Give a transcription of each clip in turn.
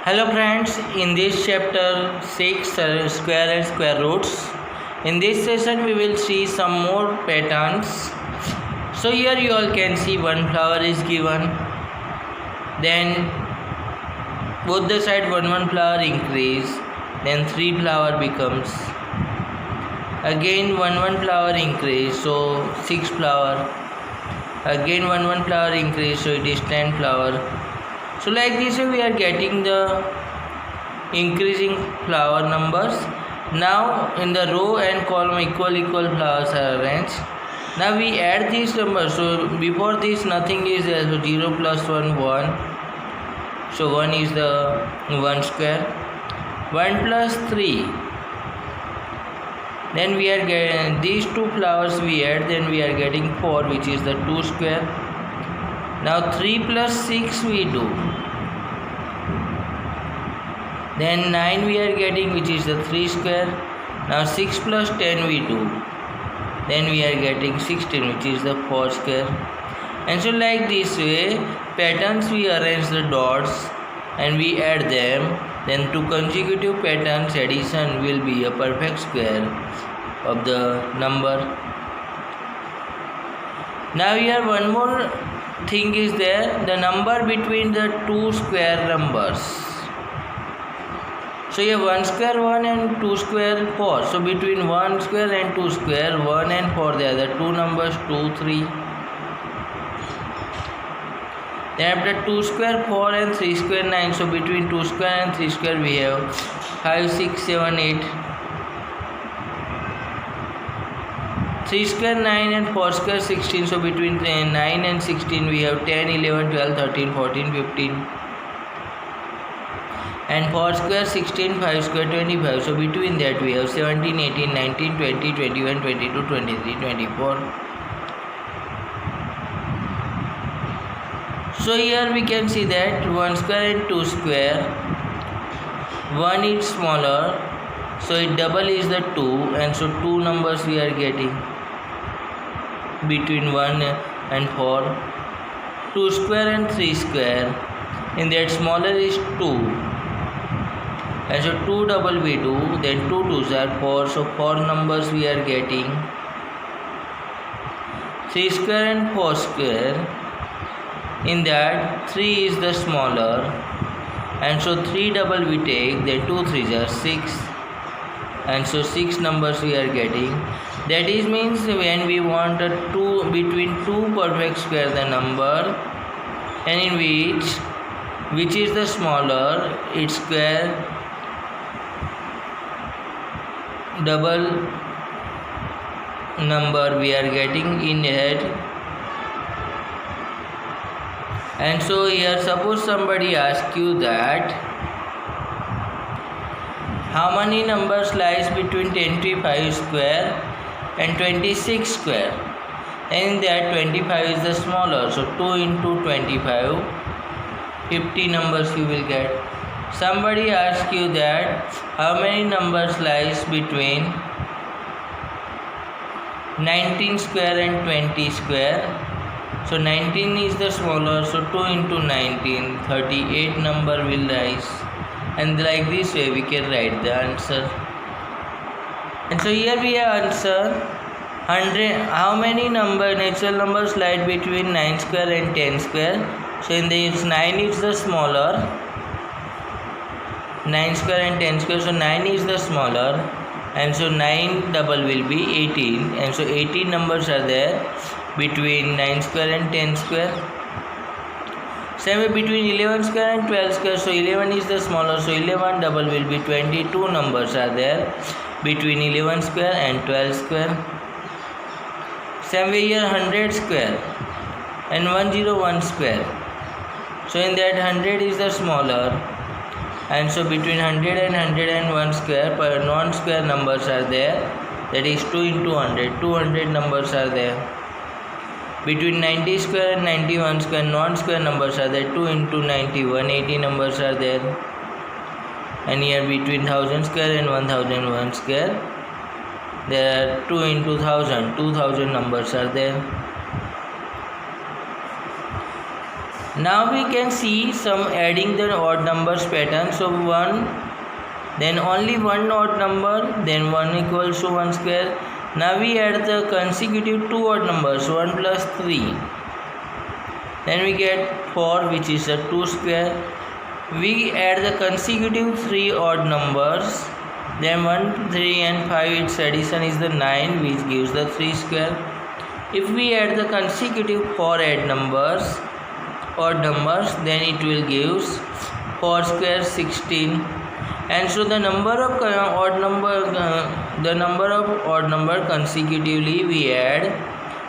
Hello friends, in this chapter 6 square and square roots. In this session we will see some more patterns. So here you all can see one flower is given. Then both the side one flower increase. Then 3 flower becomes. Again one flower increase, so 6 flower. Again one flower increase, so it is 10 flower. So like this way we are getting the increasing flower numbers. Now in the row and column equal flowers are arranged. Now we add these numbers. So before this nothing is there. So 0 plus 1 1. So 1 is the 1 square. 1 plus 3. Then we are getting these 2 flowers we add. Then we are getting 4, which is the 2 square. Now 3 plus 6 we do. Then 9 we are getting, which is the 3 square. Now 6 plus 10 we do. Then we are getting 16, which is the 4 square. And so like this way patterns we arrange the dots and we add them. Then 2 consecutive patterns addition will be a perfect square of the number. Now here one more thing is there, the number between the 2 square numbers. So here 1 square 1 and 2 square 4. So between 1 square and 2 square, 1 and 4 they are the 2 numbers 2, 3. Then after 2 square 4 and 3 square 9. So between 2 square and 3 square we have 5, 6, 7, 8. 3 square 9 and 4 square 16. So between 9 and 16 we have 10, 11, 12, 13, 14, 15. And 4 square 16, 5 square 25. So between that we have 17, 18, 19, 20, 21, 22, 23, 24. So here we can see that 1 square and 2 square. 1 is smaller. So it double is the 2. And so 2 numbers we are getting between 1 and 4. 2 square and 3 square. In that smaller is 2. And so 2 double we do, then 2 2s are 4, so 4 numbers we are getting. 3 square and 4 square, in that 3 is the smaller, and so 3 double we take, then 2 3s are 6, and so 6 numbers we are getting. That is means when we want a 2 between 2 perfect square the number, and in which is the smaller, its square double number we are getting in it. And so here suppose somebody asks you that how many numbers lies between 25 square and 26 square, and in that 25 is the smaller, so 2 into 25, 50 numbers you will get. Somebody asks you that how many numbers lies between 19 square and 20 square. So 19 is the smaller, so 2 into 19, 38 number will rise. And like this way we can write the answer. And so here we have answer 100. How many natural numbers lie between 9 square and 10 square? So in this 9 is the smaller. 9 square and 10 square, so 9 is the smaller, and so 9 double will be 18, and so 18 numbers are there between 9 square and 10 square. Same way between 11 square and 12 square, so 11 is the smaller, so 11 double will be 22 numbers are there between 11 square and 12 square. Same way here 100 square and 101 square, so in that 100 is the smaller, and so between 100 and 101 square per non-square numbers are there, that is 2 into 100, 200 numbers are there. Between 90 square and 91 square non-square numbers are there, 2 into 90, 180 numbers are there. And here between 1000 square and 1001 square, there are 2 into 1000, 2000 numbers are there. Now we can see some adding the odd numbers pattern. So 1, then only one odd number, then 1 equals to 1 square. Now we add the consecutive two odd numbers, 1 plus 3. Then we get 4, which is a 2 square. We add the consecutive 3 odd numbers, then 1, 3 and 5, its addition is the 9, which gives the 3 square. If we add the consecutive 4 odd numbers, then it will give 4 square 16. And so the number of odd number consecutively we add,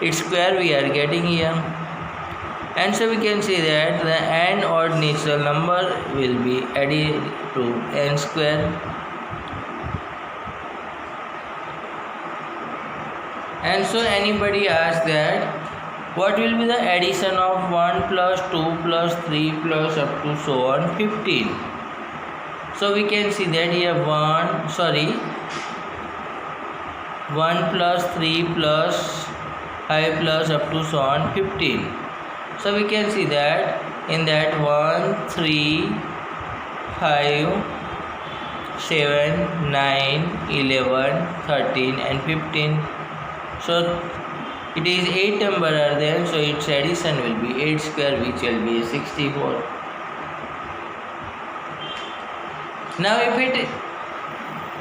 its square we are getting here. And so we can say that the n odd natural number will be added to n square. And so anybody asks that what will be the addition of 1 plus 2 plus 3 plus up to so on 15. So we can see that here 1 plus 3 plus 5 plus up to so on 15. So we can see that in that 1, 3, 5, 7, 9, 11, 13 and 15. So it is 8 number are there, so its addition will be 8 square, which will be 64. Now if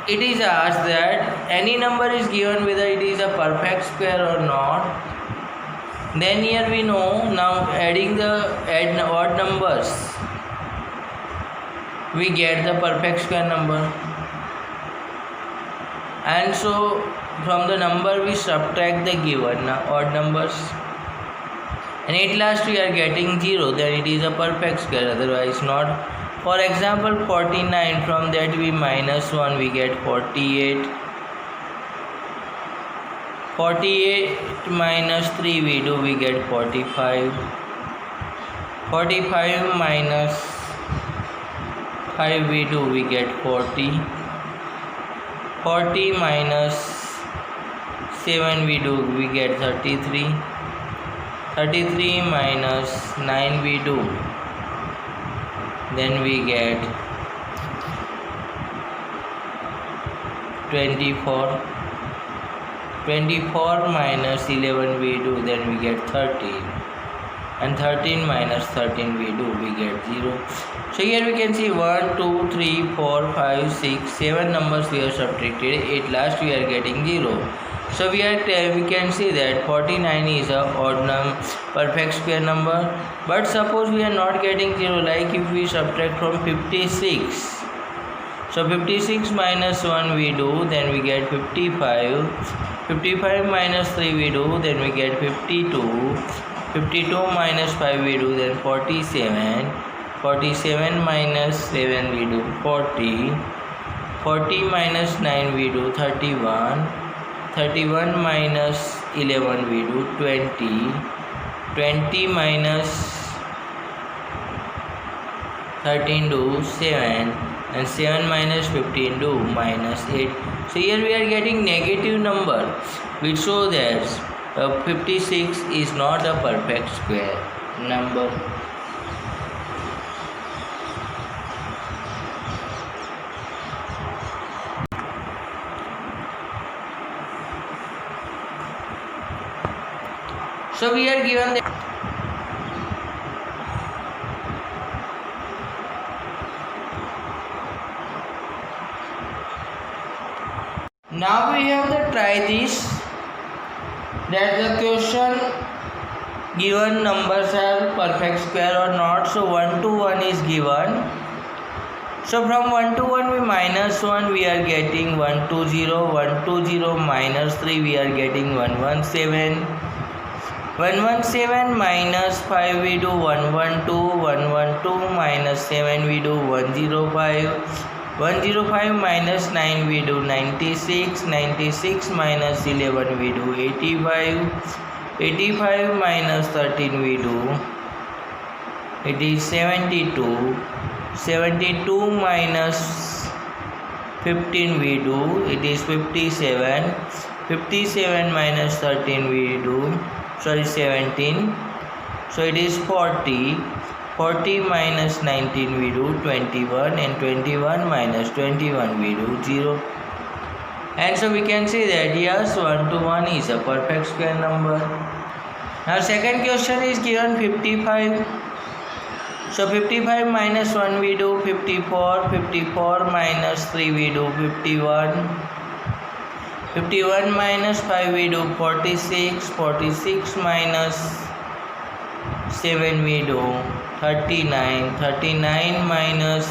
it is asked that any number is given whether it is a perfect square or not, then here we know, now adding the odd numbers, we get the perfect square number. And so from the number we subtract the given odd numbers, and at last we are getting 0, then it is a perfect square, otherwise not. For example 49, from that we minus 1, we get 48. 48 minus 3 we do, we get 45. 45 minus 5 we do, we get 40. 40 minus 7 we do, we get 33. 33 minus 9 we do, then we get 24. 24 minus 11 we do, then we get 13. And 13 minus 13 we do, we get 0. So here we can see 1, 2, 3, 4, 5, 6, 7 numbers we have subtracted. At last we are getting 0. So we can see that 49 is a odd perfect square number. But suppose we are not getting 0, like if we subtract from 56. So 56 minus 1 we do, then we get 55. 55 minus 3 we do, then we get 52. 52 minus 5 we do, then 47. 47 minus 7 we do, 40. 40 minus 9 we do, 31. 31 minus 11 we do, 20. 20 minus 13 do, 7. And 7 minus 15 do, minus 8. So here we are getting negative number, which shows that 56 is not a perfect square number. So we are given that now we have to try this, that the question given numbers are perfect square or not. So 1 to 1 is given. So from 1 to 1 we minus 1, we are getting 1 to 0. 1 to 0 minus 3, we are getting 117. 117 minus 5 we do 112. 112 minus 7 we do 105. 105 minus 9 we do 96. 96 minus 11 we do 85. 85 minus 13 we do, it is 72. 72 minus 15 we do, it is 57. 57 minus 13 we do, 17. So it is 40. 40 minus 19 we do 21, and 21 minus 21 we do 0. And so we can say that yes, 1 to 1 is a perfect square number. Now second question is given 55. So 55 minus 1 we do 54, 54 minus 3 we do 51, 51 minus 5 we do 46, 46 minus 7 we do 39, 39 minus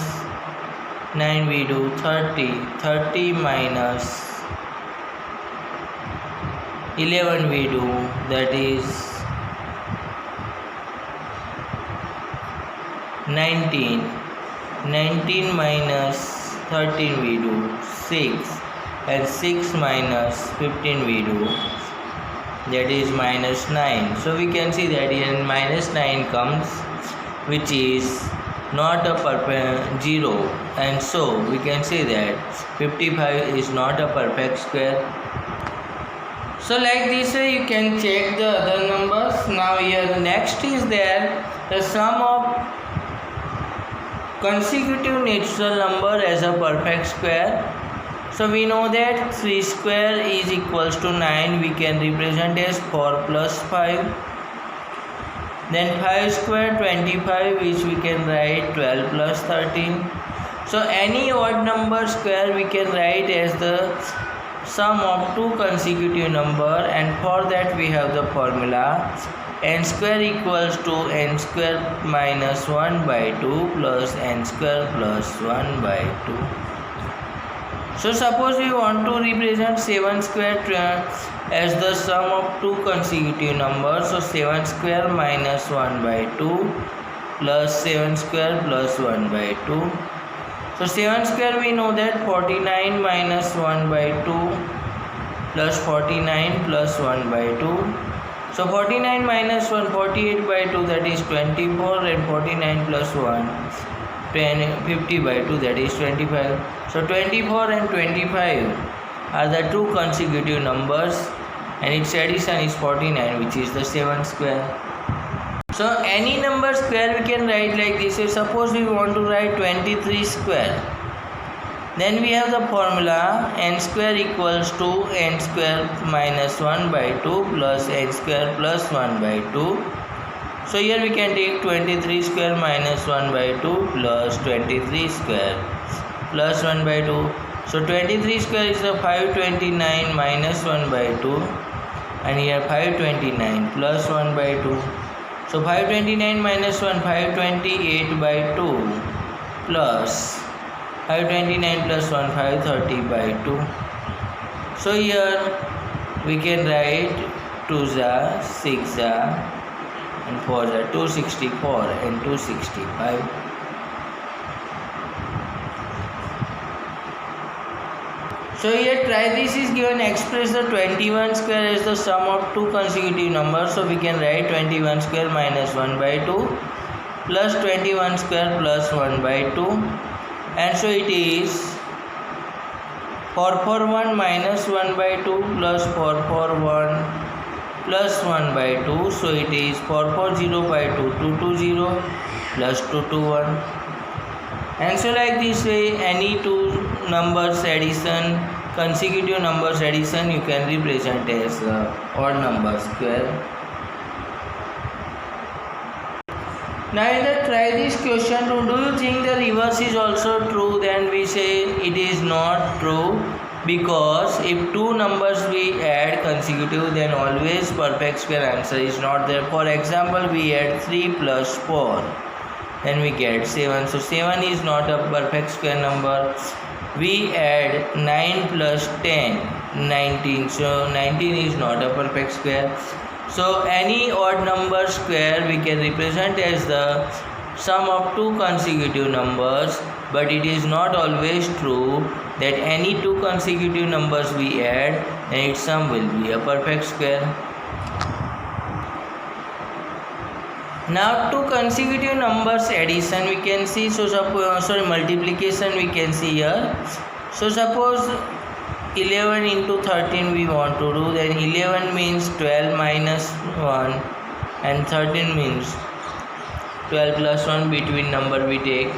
9 we do 30, 30 minus 11 we do, that is 19, 19 minus 13 we do 6, and 6 minus 15 we do, that is minus 9. So we can see that here minus 9 comes, which is not a perfect 0, and so we can say that 55 is not a perfect square. So like this way you can check the other numbers. Now here next is there the sum of consecutive natural number as a perfect square. So we know that 3 square is equals to 9. We can represent as 4 plus 5. Then 5 square 25, which we can write 12 plus 13. So any odd number square we can write as the sum of two consecutive number, and for that we have the formula n square equals to n square minus 1 by 2 plus n square plus 1 by 2. So suppose we want to represent 7 square as the sum of two consecutive numbers. So 7 square minus 1 by 2 plus 7 square plus 1 by 2. So 7 square we know that 49 minus 1 by 2 plus 49 plus 1 by 2. So 49 minus 1, 48 by 2, that is 24, and 49 plus 1, 50 by 2, that is 25. So 24 and 25 are the two consecutive numbers, and its addition is 49, which is the 7 square. So any number square we can write like this. So suppose we want to write 23 square, then we have the formula n square equals to n square minus 1 by 2 plus n square plus 1 by 2. So here we can take 23 square minus 1 by 2 plus 23 square plus 1 by 2. So 23 square is the 529 minus 1 by 2, and here 529 plus 1 by 2. So 529 minus 1, 528 by 2 plus 529 plus 1, 530 by 2. So here we can write 2s are 6s are and 4s are 264 and 265. So here try this is given, express the 21 square as the sum of two consecutive numbers. So we can write 21 square minus 1 by 2 plus 21 square plus 1 by 2. And so it is 441 minus 1 by 2 plus 441 plus 1 by 2. So it is 440 by 2, 220 plus 221. And so like this way any two numbers addition, consecutive numbers addition, you can represent as odd number square. Now in the try this question, do you think the reverse is also true? Then we say it is not true, because if two numbers we add consecutive, then always perfect square answer is not there. For example, we add 3 plus 4, then we get 7. So 7 is not a perfect square number. We add 9 plus 10, 19. So 19 is not a perfect square. So any odd number square we can represent as the sum of two consecutive numbers, but it is not always true that any two consecutive numbers we add and its sum will be a perfect square. Now two consecutive numbers addition we can see. So multiplication we can see here. So suppose 11 into 13 we want to do, then 11 means 12 minus 1 and 13 means 12 plus 1 between number we take.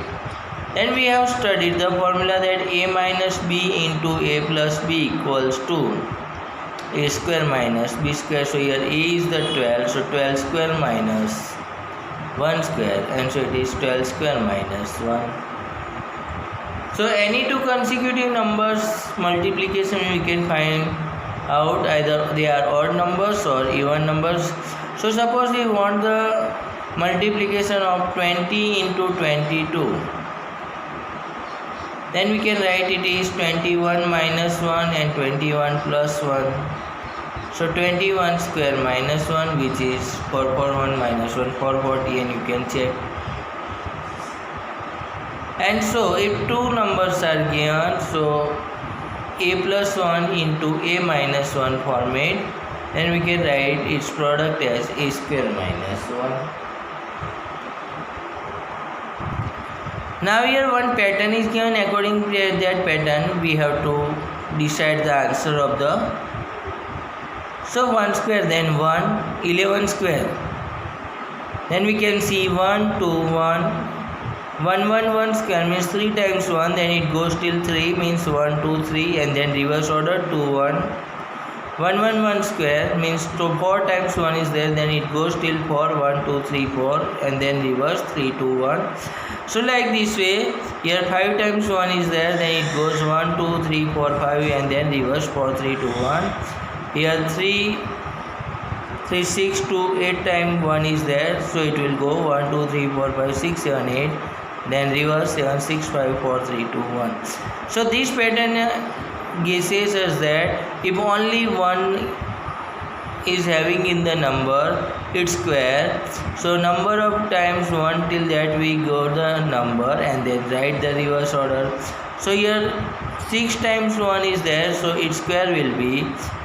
Then we have studied the formula that a minus b into a plus b equals to a square minus b square. So here a is the 12, so 12 square minus 1 square, and so it is 12 square minus 1. So any two consecutive numbers multiplication we can find out either they are odd numbers or even numbers. So suppose we want the multiplication of 20 into 22, then we can write it is 21 minus 1 and 21 plus 1. So 21 square minus 1, which is 441 minus 1, 440, and you can check. And so if two numbers are given, so a plus 1 into a minus 1 format, then we can write its product as a square minus 1. Now here one pattern is given. According to that pattern we have to decide the answer of the. So 1 square, then 1, 11 square, then we can see 1, 2, 1, 1, 1, 1 square means 3 times 1, then it goes till 3 means 1, 2, 3, and then reverse order 2, 1. 1, 1, 1 square means 4 times 1 is there, then it goes till 4, 1, 2, 3, 4, and then reverse 3, 2, 1. So like this way, here 5 times 1 is there, then it goes 1, 2, 3, 4, 5, and then reverse 4, 3, 2, 1. Here 3, 6, 2, 8 times 1 is there, so it will go 1, 2, 3, 4, 5, 6, 7, 8, then reverse 7, 6, 5, 4, 3, 2, 1. So this pattern says us that if only one is having in the number its square, so number of times 1 till that we go the number and then write the reverse order. So here 6 times 1 is there, so its square will be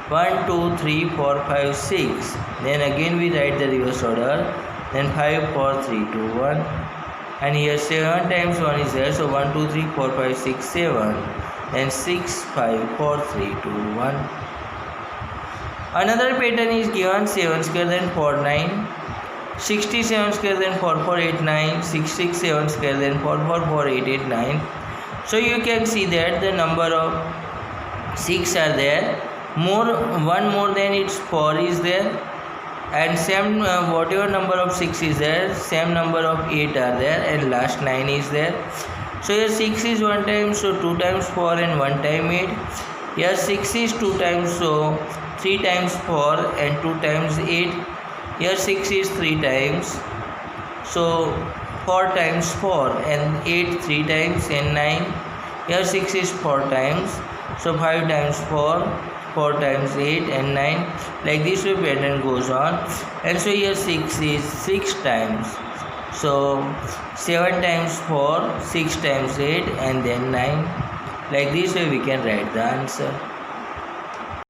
1, 2, 3, 4, 5, 6. Then again we write the reverse order, then 5, 4, 3, 2, 1. And here 7 times 1 is there, so 1, 2, 3, 4, 5, 6, 7. Then 6, 5, 4, 3, 2, 1. Another pattern is given 7 square, then 4, 9. 67 square, then 4, 4, 8, 9. 6, 6, 7 square, then 4, 4, 4, 8, 8, 9. So you can see that the number of 6 are there. One more than its 4 is there, and same whatever number of 6 is there, same number of 8 are there, and last 9 is there. So here 6 is 1 time, so 2 times 4 and 1 time 8. Here 6 is 2 times, so 3 times 4 and 2 times 8. Here 6 is 3 times, so 4 times 4 and 8 3 times and 9. Here 6 is 4 times, so 5 times 4, 4 times 8 and 9. Like this way pattern goes on. And so here 6 is 6 times, so 7 times 4, 6 times 8 and then 9. Like this way we can write the answer.